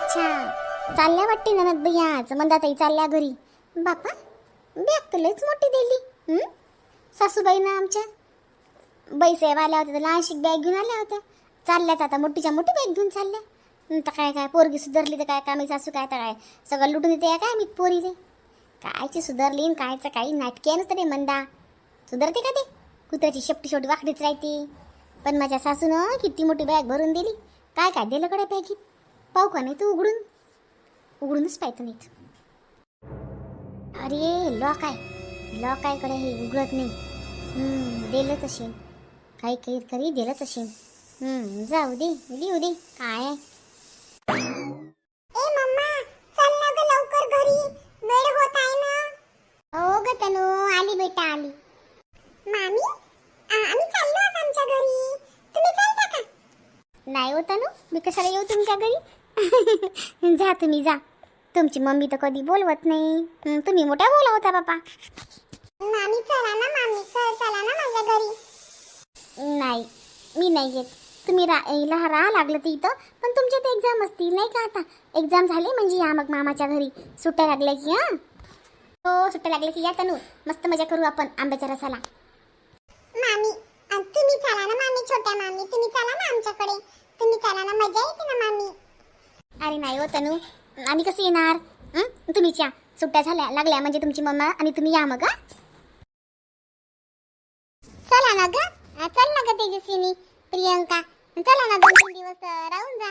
अच्छा, चालल्या वाटते ननद बाई आज मंदाताई चालल्या घरी. बापा, बॅग तर लयच मोठी दिली. सासूबाईनं आमच्या बाई साहेब आल्या होत्या तर लहानशी बॅग घेऊन आल्या होत्या. चालल्यात आता मोठीच्या मोठी बॅग घेऊन चालल्या. तर काय काय पोरगी सुधारली तर काय कामी सासू काय तर काय सगळं लुटून येते काय मी पोरीले. कायची सुधारली न कायचं काही नाटकी आहे नसतं रे मंदा. सुधारते का ते? कुत्र्याची शेपटी शेवटी वाकडीच राहते. पण माझ्या सासूनं किती मोठी बॅग भरून दिली. काय काय दिलं कडे बॅगीत पाहू का नाही तू उघडूनच पाहतो नाहीत. अरे लॉक आहे कडे हे उघडत नाही. दिलं तशी काही करी दिलं तशी. जाऊ दे लिहू दे काय आहे. ए मम्मा चल ना ग लवकर घरी वेळ होत आहे ना. हो ग तनू आली बेटा आली. मामी आम्ही चाललो आज आमच्या घरी. तुम्ही चालता का? नाही हो तनू मी कशाला येऊ तुमच्या घरी. जा तुम्ही जा. तुमची मम्मी तर कधी बोलवत नाही. तुम्ही मोठ्या बोला होता बापा. मामी चला ना चला ना माझ्या घरी. नाही मी नाही येत. तुम्ही राहा लागलं तर इथं. पण तुमच्या तर एक्झाम असतील नाही का आता. एक्झाम झाले म्हणजे या मग मामाच्या घरी. सुट्ट्या लागल्या की हो सुट्ट्या लागल्या की या तनू. मस्त मजा करू आपण आंब्याच्या रसाला. मामी तुम्ही चला ना मामी छोट्या मामी तुम्ही चला ना आमच्याकडे. तुम्ही चला ना मजा येते ना मामी. अरे नाही हो तनू आम्ही कसं येणार. तुम्हीच या. सुट्ट्या झाल्या लागल्या म्हणजे तुमची मम्मा आणि तुम्ही या मग. चला ना ग चल ना ग तेजस्विनी प्रियंका चला ना 2-3 दिवस राहून जा.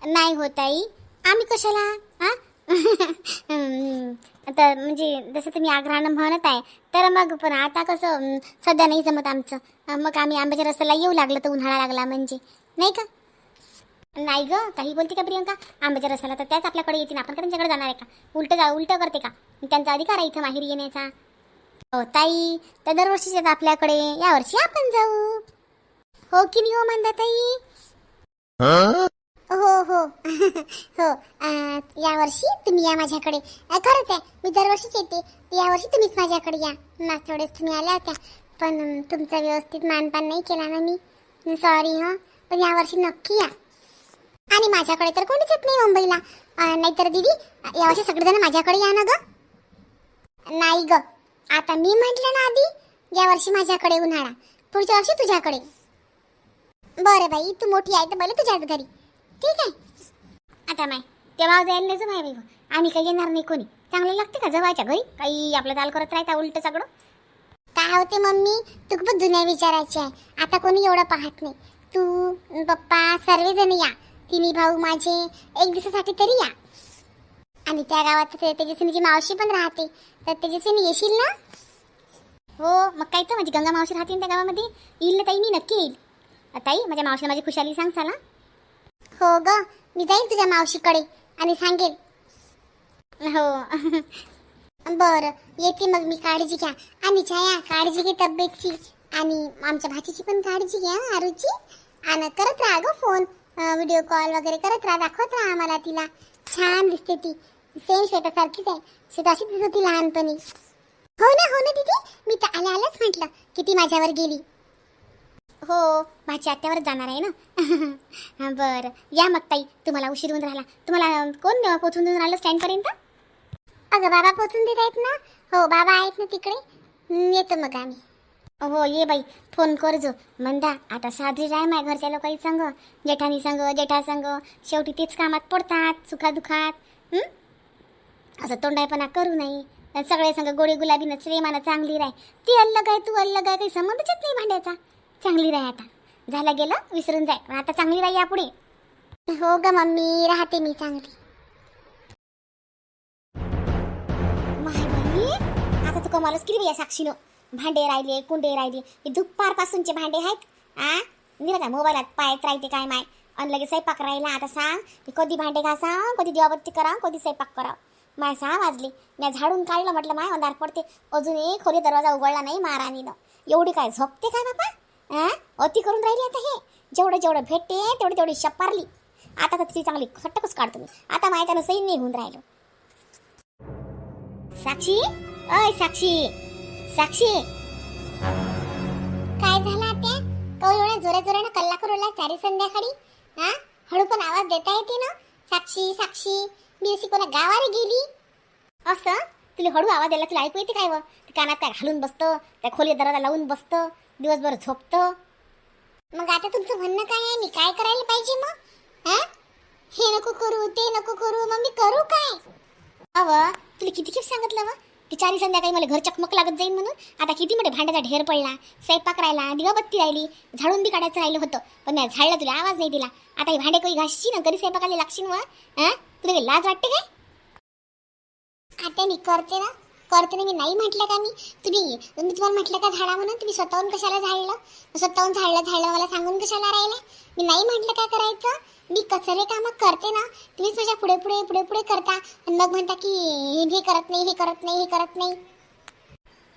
नाही होत आई आम्ही कशाला आता म्हणजे जसं तुम्ही आग्रहानं म्हणत आहे तर मग पण आता कसं सध्या नाही जमत आमचं. मग आम्ही आंब्याच्या रस्त्याला येऊ लागलं तर उन्हाळा लागला म्हणजे नाही का. नाही ग काही बोलते का प्रियंका. आंब्याच्या रस्त्याला तर त्याच आपल्याकडे येतील. आपण का त्यांच्याकडे जाणार आहे का. उलट करते का. त्यांचा अधिकार आहे इथं माहेरी येण्याचा. हो ताई तर दरवर्षीच येतात आपल्याकडे. यावर्षी आपण जाऊ हो की नाही हो म्हणता ताई. हो हो हो यावर्षी तुम्ही या माझ्याकडे. खरंच आहे मी दरवर्षीच येते. यावर्षी तुम्हीच माझ्याकडे या. मागच्या वेळेस तुम्ही आल्या होत्या पण तुमचा व्यवस्थित मानपान नाही केला ना मी. सॉरी पण यावर्षी नक्की या. आणि माझ्याकडे तर कोणीच येत नाही मुंबईला. नाहीतर दीदी यावर्षी सगळेजण माझ्याकडे या ना ग. नाही ग आता मी म्हटलं ना आधी यावर्षी माझ्याकडे उन्हाळा पुढच्या वर्षी तुझ्याकडे. बरं बाई तू मोठी आहे तर पहिले तुझ्याच घरी ठीक आहे. आता माय तेव्हा जायला नाही माय आम्ही काही येणार नाही कोणी. चांगलं लागते का जवळच्या घरी काही आपलं दाल करत राहता उलट सगळं. काय होते मम्मी तू खूप जुन्या विचारायची आहे. आता कोणी एवढं पाहत नाही. तू पप्पा सर्वजण या. तिन्ही भाऊ माझे एक दिवसासाठी तरी या. आणि त्या गावात तेजस्विनीची मावशी पण राहते तर तेजस्विनी येशील ना. हो मग काय तर माझी गंगा मावशी राहते त्या गावामध्ये. येईल ना ताई मी नक्की येईल. ताई माझ्या मावशीला माझी खुशाली सांग चला. हो ग मी जाईल तुझ्या मावशीकडे आणि सांगेल. हो बरं येते मग मी. काळजी घ्या आणि छाया काळजी घे तब्येतची. आणि आमच्या भाचीची पण काळजी घ्या आरूची. आणि करत राहा ग फोन व्हिडिओ कॉल वगैरे करत राहा. दाखवत राहा आम्हाला. तिला छान दिसते ती. सेम श्वेतासारखीच आहे. श्वेता अशीच दिसत होती लहानपणी. हो ना दीदी मी तर आल्याच म्हटलं की ती माझ्यावर गेली. हो माझी आत्यावरच जाणार आहे ना. बरं या मग ताई. तुम्हाला उशीर होऊन राहिला. तुम्हाला कोण पोचून देऊन राहिलं स्टँडपर्यंत. अगं बाबा पोचून देत आहेत ना. हो बाबा आहेत ना तिकडे. येतो मग आम्ही. हो ये बाई फोन कर जो मंदा. आता साजरी राय माय घरच्या लोकांनी संग जेठानी संग जेठा संग शेवटी तेच कामात पडतात सुखादुखात. असं तोंडायपणा करू नये. सगळे संग गोडी गुलाबी नचरे माना चांगली राय. ती अलग आहे तू अलग आहे काही संबंधच येत नाही भांड्याचा. चांगली राय आता. झालं गेलं विसरून जाय पण आता चांगली राही यापुढे. हो ग मम्मी राहते मी चांगली. माय बाई आता तू कमालच केली या साक्षीनं. भांडे राहिले कुंडे राहिले हे दुपारपासूनचे भांडे आहेत. मी काय मोबाईलात पाहत राहते काय माय. आणि लगेच स्वयंपाक राहिला. आता सांग कधी भांडे घासा कधी दिवाबत्ती करा कधी स्वयंपाक करा. माय 6 वाजले. मी झाडून काढलं म्हटलं माय अंधार पडते. अजून एक खोली दरवाजा उघडला नाही महाराणीनं. एवढी काय झोपते काय बापा. अति करून राहिली आता. हे जेवढं भेटते तेवढी शपारली. आता तर तिची चांगली खट्टकच काढतो मी. आता माय त्यानं सही नाही होऊन राहिलो. साक्षी अय साक्षी काय झालं आता. तो एवढ्या जोरानं कल्ला करू लागला चारी संध्याकाळी. हळू पण आवाज देता येते ना. साक्षी साक्षी मी अशी कोणा गावाला गेली असं तुला हळू आवाज यायला तुला ऐकू येते काय व ते कानात काय घालून बसतं त्या खोली दरवाजा लावून बसतं दिवसभर झोपतं. मग आता तुमचं म्हणणं काय आहे मी काय करायला पाहिजे मग हे नको करू ते नको करू मग मी करू काय? अव तुला किती खेप सांगितलं व की चारी संध्याकाळी मला घर चकमक लागत जाईल म्हणून. आता किती मोठे भांड्याचा ढेर पडला स्वयंपाक राहिला दिवाबत्ती राहिली झाडून बी काढायचं राहिलं होतं पण मी झाडला तुला आवाज नाही दिला. आता ही भांडे काही घासशी ना कधी स्वयंपाकाला लागशील व तुला काही लाज वाटते काय? आता मी करते ना मी नाही म्हटलं का मी तुम्हाला म्हटलं का झाडा म्हणून तुम्ही स्वतःहून कशाला झाडलं स्वतःहून झाडलं मला सांगून कशाला राहिलं. मी नाही म्हटलं काय करायचं मी कसरे कामं करते ना तुम्हीच माझ्या पुढे पुढे पुढे पुढे करता आणि मग म्हणता की हे करत नाही हे करत नाही हे करत नाही.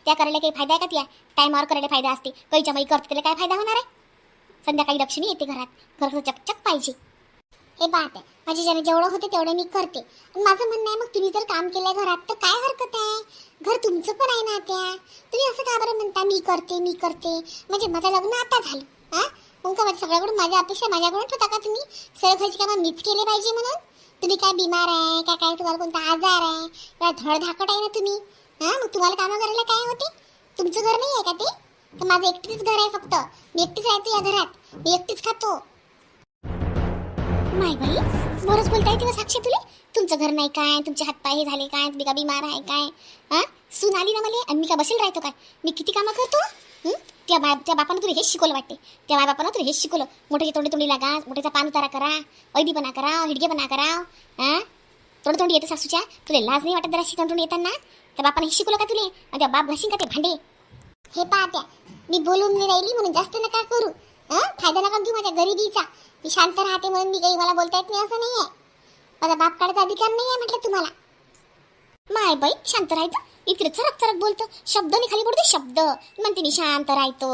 त्या करायला काही फायदा आहे का? त्या टायमावर करायला फायदा असते कैच्या माई करते त्याला काय फायदा होणार आहे? संध्याकाळी लक्ष्मी येते घरात घर चकचक पाहिजे हे बात आहे. माझ्या ज्याने जेवढं होते तेवढं मी करते. माझं म्हणणं आहे मग तुम्ही जर काम केलं घरात तर काय हरकत आहे? घर तुमचं पण आहे ना त्या. तुम्ही असं का बरं म्हणता मी करते म्हणजे माझं लग्न आता झालं मग का सगळ्याकडून माझ्या अपेक्षा माझ्याकडून होता का तुम्ही सगळं खायची कामं मीच केले पाहिजे म्हणून? तुम्ही काय बिमार आहे का काय तुम्हाला कोणता आजार आहे का धडधाकट आहे ना तुम्ही मग तुम्हाला कामं करायला काय होते? तुमचं घर नाही आहे का ते? तर माझं एकटीच घर आहे फक्त मी एकटीच राहतो या घरात मी एकटीच खातो. माय बाई बरंच बोलताय तेव्हा साक्षी तुले तुमचं घर नाही काय तुमचे हातपाय हे झाले काय तुम्ही का बिमार आहे काय सून आली ना मला आणि मी का बसेल राहतो काय? मी किती कामं करतो. त्या बापानं तुला हेच शिकवलं वाटते त्या बापानं तुला हेच शिकवलं मोठ्याच्या तोंडी लागा मोठ्याचा पान उतारा करा ऐदीपणा करा हिडकेपणा करा तोंडी येते सासूच्या तुला लाज नाही वाटत जरा तोंडून येताना त्या बापानं हे शिकवलं का तुले आणि त्या बाप घाशीन का ते भांडे? हे पाहत्या मी बोलून नाही राहिली म्हणून जास्त नका करू फायदा नका घेऊ माझ्या गरिबीचा. मी शांत राहते म्हणून मी काही मला बोलता येत नाही असं नाही आहे. माझा बाप काढायचा अधिकार नाही आहे म्हटलं तुम्हाला. माय बाई शांत राहायचं इकडे चरक चरक बोलतो शब्द नाही खाली पडतो शब्द म्हणते मी शांत राहतो.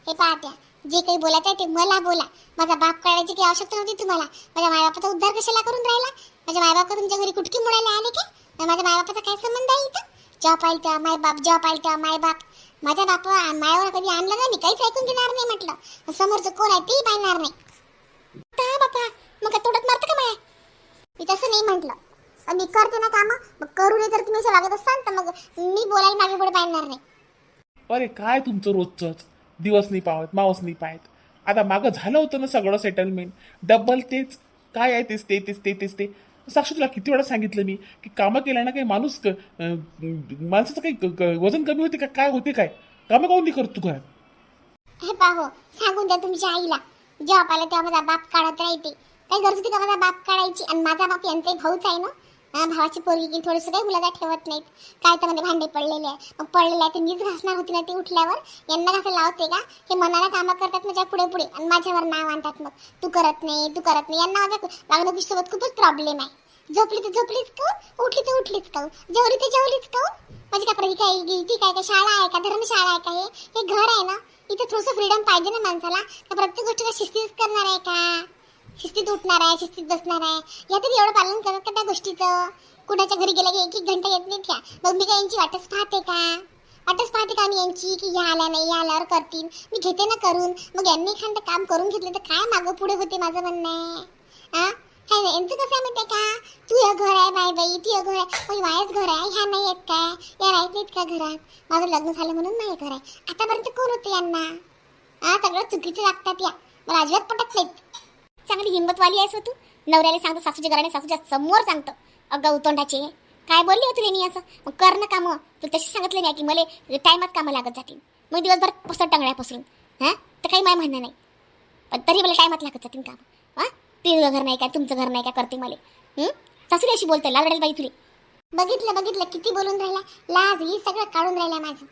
हे पाहत्या जे काही बोलायचं आहे ते मला बोला. माझा बाप काढायची काही आवश्यकता नव्हती तुम्हाला. माझ्या मायबापाचा उद्धार कशाला करून राहिला? माझ्या मायबाप तुमच्या घरी कुटकी मुळायला आले का? माझ्या मायबापाचा काय संबंध आहे इथं? जेव्हा पाहिलं तेव्हा मायबाप जेव्हा पाहिलं तेव्हा मायबाप. माझ्या बाप मायावर कधी आणलं ना मी काहीच ऐकून घेणार नाही म्हटलं. समोरचं कोण आहे तेही पाहणार नाही. बापा मग काय तोडत मारतं का माया? मी तसं नाही म्हटलं. मी करते ना कामं मग करू नये तर तुम्ही असं वागत असाल तर मग मी बोलायला मागे पुढे पाहणार नाही. अरे काय तुमचं रोजचंच दिवस नाही पावत मावस नाही पाहत. आता मागं झालं होतं ना सगळं सेटलमेंट डबल तेच काय आहे तेच ते साक्षी तुला किती वेळा सांगितलं मी की कामं केल्यानं काही माणसाचं काही वजन कमी होते का काय होते काय कामं काऊन नाही करत तू घरात? हे पाहो सांगून द्या तुमच्या आईला जेव्हा पाहिलं तेव्हा माझा बाप काढत राहते. काही गरज होती का माझा बाप काढायची? आणि माझा बाप यांचाही भाऊच आहे ना भावाची पोरगी की थोडंसं काही मुलाचा ठेवत नाहीत काय तर मध्ये भांडे पडलेले आहे मग पडलेले आहे ते मीच घासणार होती ना ते उठल्यावर. यांना कसं लावते का हे मनाला कामं करतात माझ्या पुढे पुढे आणि माझ्यावर नाव आणतात मग तू करत नाही यांना माझ्या वागणुकीसोबत खूपच प्रॉब्लेम आहे. झोपली तर झोपलीच काऊन उठली तर उठलीच काऊन जेवली तर जेवलीच काऊन? माझी काय ती काय शाळा आहे का धर्मशाळा आहे का? हे घर आहे ना इथे थोडंसं फ्रीडम पाहिजे ना माणसाला. तर प्रत्येक गोष्टीला शिस्तीच करणार आहे का? शिस्तीत उठणार आहे शिस्तीत बसणार आहे या तरी एवढं पालन करत का त्या गोष्टीचं? कुणाच्या घरी गेला की एक घंटा येत नाहीत का? मग मी काय यांची वाटच पाहते का मी यांची की या आल्या नाही या आल्यावर करतील मी घेते ना करून. मग यांनी एखादं काम करून घेतलं तर काय मागं पुढे होते माझं म्हणणं आहे. काय यांचं कसं आहे माहिती का? तू या घर आहे बाई ती घर आहे मग वायाच घर आहे ह्या नाही येत काय या राहत नाहीत का घरात? माझं लग्न झालं म्हणून नाही घर आहे. आतापर्यंत कोण होते यांना सगळं चुकीचं लागतात या मला अजिबात पटत नाहीत. चांगली हिंमतवाली आहेस तू नवऱ्याला सांगतो सासूच्या घराने सासूच्या समोर सांगतो अगं उतोंडाचे काय बोलली होती मी असं मग कर ना कामं तू तशी सांगितलं नाही की मला टायमात कामं लागत जातील मग दिवसभर पसर टंगड्या पसरून तर काही माय म्हणणं नाही पण तरी मला टायमात लागत जातील कामं. तुझं घर नाही काय तुमचं घर नाही काय करते मला सासूली अशी बोलते लाल बाई तुले. बघितलं किती बोलून राहिला लाज ही सगळं काढून राहिला माझं.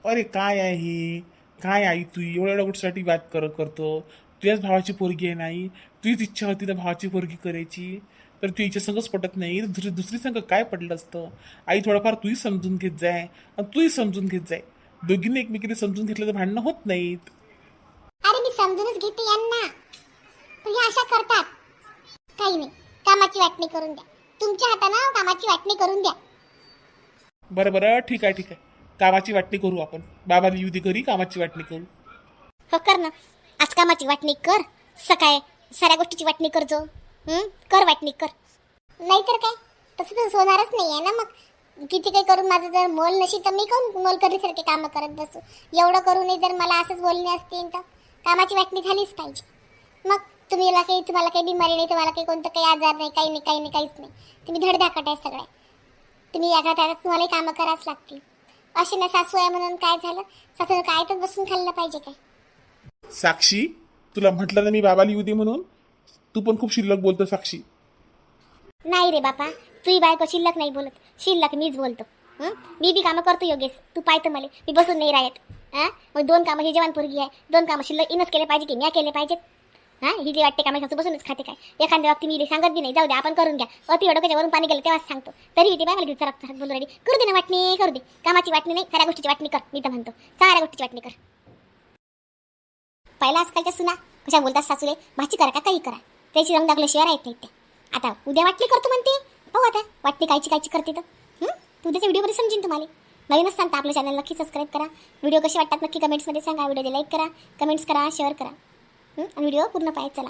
अरे काय आहे काय आई तू एवढ्या गोष्टीसाठी बात करतो? तुझ्याच भावाची पोरगी आहे नाही तुझीच इच्छा होती तर भावाची पोरगी करायची तर तू हिच्या संगच पटत नाही दुसरी संग काय पडलं असतं? आई थोडंफार तूही समजून घेत जाय आणि तूही समजून घेत जाय. दोघींनी एकमेकीने समजून घेतलं तर भांडणं होत नाहीत. अरे मी समजूनच घेते यांना पण हे अशा करतात. काही नाही कामाची वाटणी करून द्या तुमच्या हातानं कामाची वाटणी करून द्या. बरं ठीक आहे कामाची वाटणी करू आपण. बाबाला येऊ दे घरी कामाची वाटणी करू. हो कर ना आज कामाची वाटणी कर सकाळी साऱ्या गोष्टीची वाटणी करजो कर वाटणी कर. नाहीतर काय, तसं तर होणारच नाही आहे ना. मग किती काही करून माझं जर मोल नशी तर मी कोण मोल करीसारखे कामं करत बसू. एवढं करूनही जर मला असंच बोलणे असतील तर कामाची वाटणी झालीच पाहिजे. मग तुम्हाला काही बिमारी नाही, तुम्हाला काही कोणतं काही आजार नाही, काही नाही, काही नाही, काहीच नाही. तुम्ही धडधाकट आहे सगळे. तुम्ही याकडे त्याला तुम्हालाही कामं करावंच लागतील. असे ना सासू आहे म्हणून काय झालं, सासून काय तर बसून खाल्लं पाहिजे काय. साक्षी, तुला म्हटलं ना मी बाबाला येऊ दे म्हणून. तू पण खूप शिल्लक बोलतो साक्षी. नाही रे बापा, तुही बायको शिल्लक नाही बोलत, शिल्लक मीच बोलतो. मी बी कामं करतो योगेश, तू पाहतं मला मी बसून नाही राहत. मग 2 कामं ही जवान पोरगी आहे, 2 कामं शिल्लक इनच केले पाहिजे की म्या केले पाहिजेत. ही जे वाटते कामं सासू बसूनच खाते काय. एखाद्या बाबतीत मी सांगत बी नाही, जाऊ दे आपण करून घ्या. अति डोक्याच्या वरून पाणी गेलं तेव्हाच सांगतो. तरी ते बाय मला चरक बोलू राहिली. करू दे ना वाटणी, करू दे. कामाची वाटणी नाही, साऱ्या गोष्टीची वाटणी कर. मी तर म्हणतो साऱ्या गोष्टीची वाटणी कर. पहिला आजकालच्या सुना कशा बोलतात सासूले, भाची करा का काही करा, त्याची रंग दाखल्याशिवाय राहत नाही ते. आता उद्या वाटणी करतो म्हणते, पाहू आता वाटणी कायची करते तर. उद्याच्या व्हिडिओमध्ये समजेन तुम्हाला. नवीन असताना तर आपलं चॅनल नक्की सबस्क्राईब करा. व्हिडिओ कसे वाटतात नक्की कमेंट्समध्ये सांगा. व्हिडिओला लाईक करा, कमेंट्स करा, शेअर करा. आणि व्हिडिओ पूर्ण पाहायचा चला.